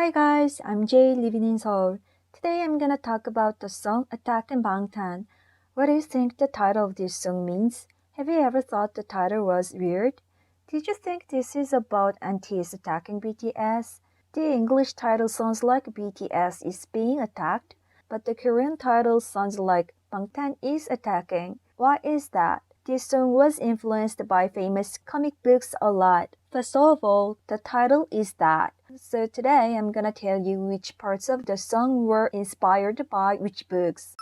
Hi guys, I'm Jay living in Seoul. Today I'm gonna talk about the song Attack in Bangtan. What do you think the title of this song means? Have you ever thought the title was weird? Did you think this is about antis attacking BTS? The English title sounds like BTS is being attacked, but the Korean title sounds like Bangtan is attacking. Why is that? This song was influenced by famous comic books a lot. First of all, the title is that. So today I'm gonna tell you which parts of the song were inspired by which books.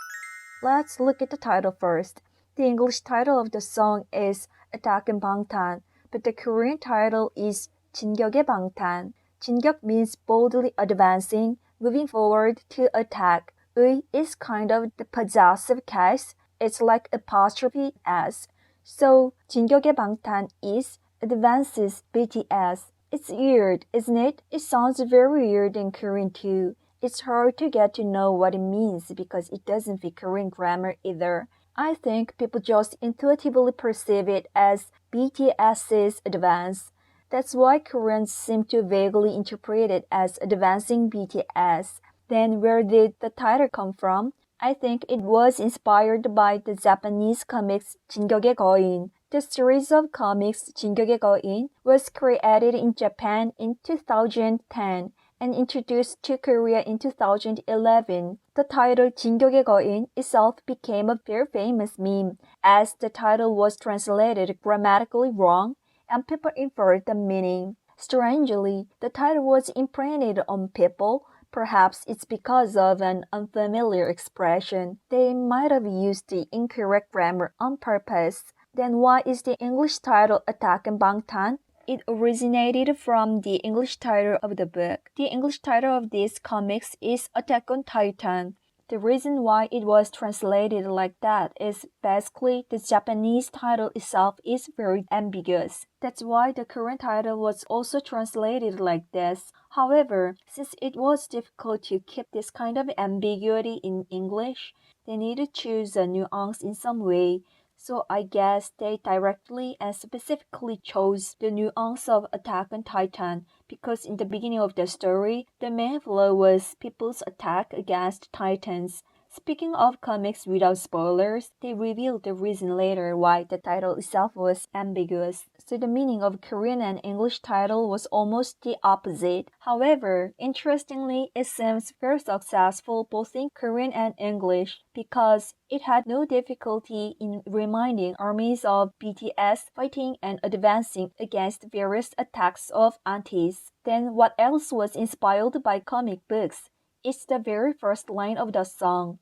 Let's look at the title first. The English title of the song is Attack in Bangtan, but the Korean title is 진격의 방탄. 진격 means boldly advancing, moving forward to attack. 의 is kind of the possessive case. It's like apostrophe s. So 진격의 방탄 is advances BTS. It's weird, isn't it? It sounds very weird in Korean too. It's hard to get to know what it means because it doesn't fit Korean grammar either. I think people just intuitively perceive it as BTS's advance. That's why Koreans seem to vaguely interpret it as advancing BTS. Then where did the title come from? I think it was inspired by the Japanese comics 진격의 거인. The series of comics 진격의 거인 was created in Japan in 2010 and introduced to Korea in 2011. The title 진격의 거인 itself became a very famous meme as the title was translated grammatically wrong and people inferred the meaning. Strangely, the title was imprinted on people. Perhaps it's because of an unfamiliar expression. They might have used the incorrect grammar on purpose. Then why is the English title Attack in Bangtan? It originated from the English title of the book. The English title of this comics is Attack on Titan. The reason why it was translated like that is basically the Japanese title itself is very ambiguous. That's why the Korean title was also translated like this. However, since it was difficult to keep this kind of ambiguity in English, they need to choose a nuance in some way. So I guess they directly and specifically chose the nuance of Attack on Titan because in the beginning of the story, the main flaw was people's attack against Titans. Speaking of comics without spoilers, they revealed the reason later why the title itself was ambiguous. So the meaning of Korean and English title was almost the opposite. However, interestingly, it seems very successful both in Korean and English because it had no difficulty in reminding armies of BTS fighting and advancing against various attacks of antis. Then what else was inspired by comic books? It's the very first line of the song.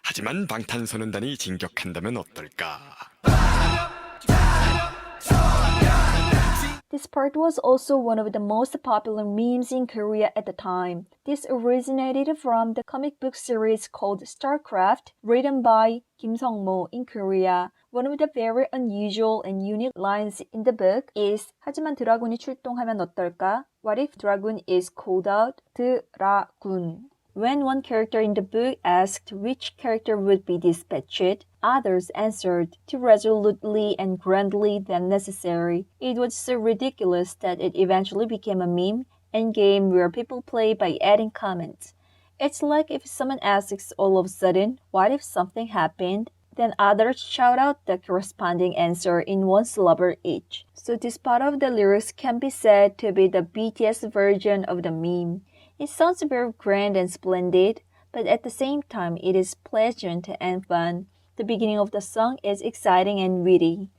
하지만 방탄소년단이 진격한다면 어떨까? This part was also one of the most popular memes in Korea at the time. This originated from the comic book series called StarCraft, written by Kim Sung-mo in Korea. One of the very unusual and unique lines in the book is 하지만 드라군이 출동하면 어떨까? What if dragon is called out? 드라군. When one character in the book asked which character would be dispatched, others answered too resolutely and grandly than necessary. It was so ridiculous that it eventually became a meme and game where people play by adding comments. It's like if someone asks all of a sudden, what if something happened? Then others shout out the corresponding answer in one syllable each. So this part of the lyrics can be said to be the BTS version of the meme. It sounds very grand and splendid, but at the same time it is pleasant and fun. The beginning of the song is exciting and witty.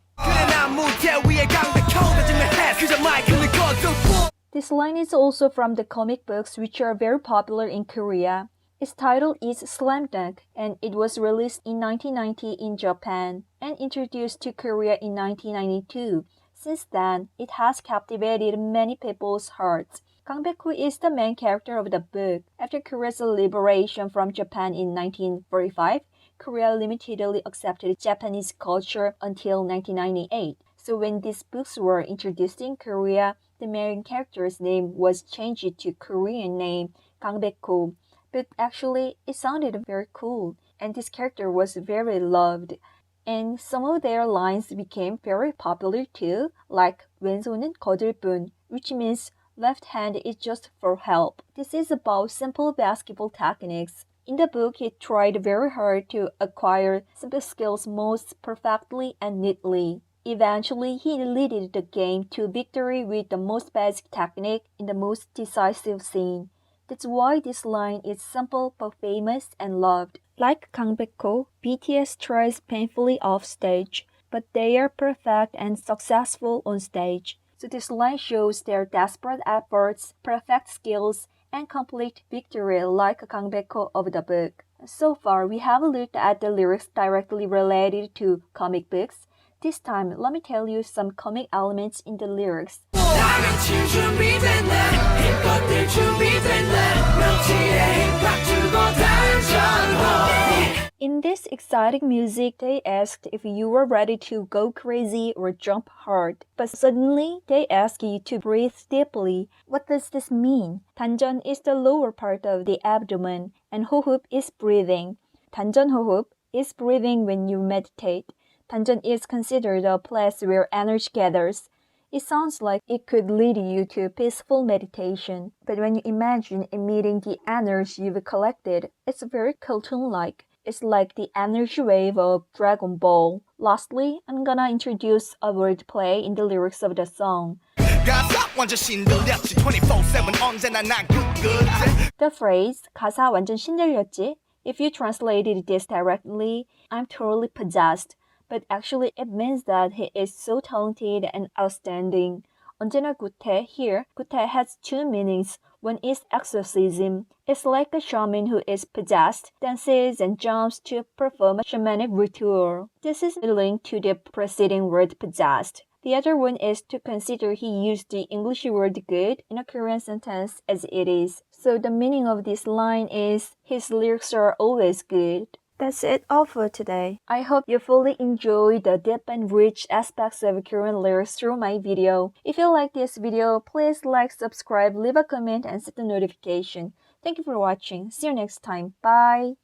This line is also from the comic books which are very popular in Korea. Its title is Slam Dunk and it was released in 1990 in Japan and introduced to Korea in 1992. Since then, it has captivated many people's hearts. Kang Baek-woo is the main character of the book. After Korea's liberation from Japan in 1945, Korea limitedly accepted Japanese culture until 1998. So when these books were introduced in Korea, the main character's name was changed to Korean name Kang Baek-woo. But actually, it sounded very cool, and this character was very loved. And some of their lines became very popular too, like 왼손은 거들 뿐, which means Left hand is just for help. This is about simple basketball techniques. In the book, he tried very hard to acquire simple skills most perfectly and neatly. Eventually, he leaded the game to victory with the most basic technique in the most decisive scene. That's why this line is simple but famous and loved. Like Gangbeko, BTS tries painfully off stage, but they are perfect and successful on stage. So this line shows their desperate efforts, perfect skills, and complete victory like Gangbeko of the book. So far, we have looked at the lyrics directly related to comic books. This time, let me tell you some comic elements in the lyrics. In this exciting music, they asked if you were ready to go crazy or jump hard. But suddenly, they ask you to breathe deeply. What does this mean? 단전 is the lower part of the abdomen, and 호흡 is breathing. 단전 호흡 is breathing when you meditate. 단전 is considered a place where energy gathers. It sounds like it could lead you to peaceful meditation. But when you imagine emitting the energy you've collected, it's very cartoon-like. It's like the energy wave of Dragon Ball. Lastly, I'm gonna introduce a wordplay in the lyrics of the song. The phrase 가사 완전 신들렸지? If you translated this directly, I'm totally possessed. But actually it means that he is so talented and outstanding. 언제나 구태 here, 구태 has two meanings. One is exorcism. It's like a shaman who is possessed, dances and jumps to perform a shamanic ritual. This is linked to the preceding word possessed. The other one is to consider he used the English word good in a Korean sentence as it is. So the meaning of this line is, his lyrics are always good. That's it all for today. I hope you fully enjoyed the deep and rich aspects of Korean lyrics through my video. If you like this video, please like, subscribe, leave a comment, and set the notification. Thank you for watching. See you next time. Bye!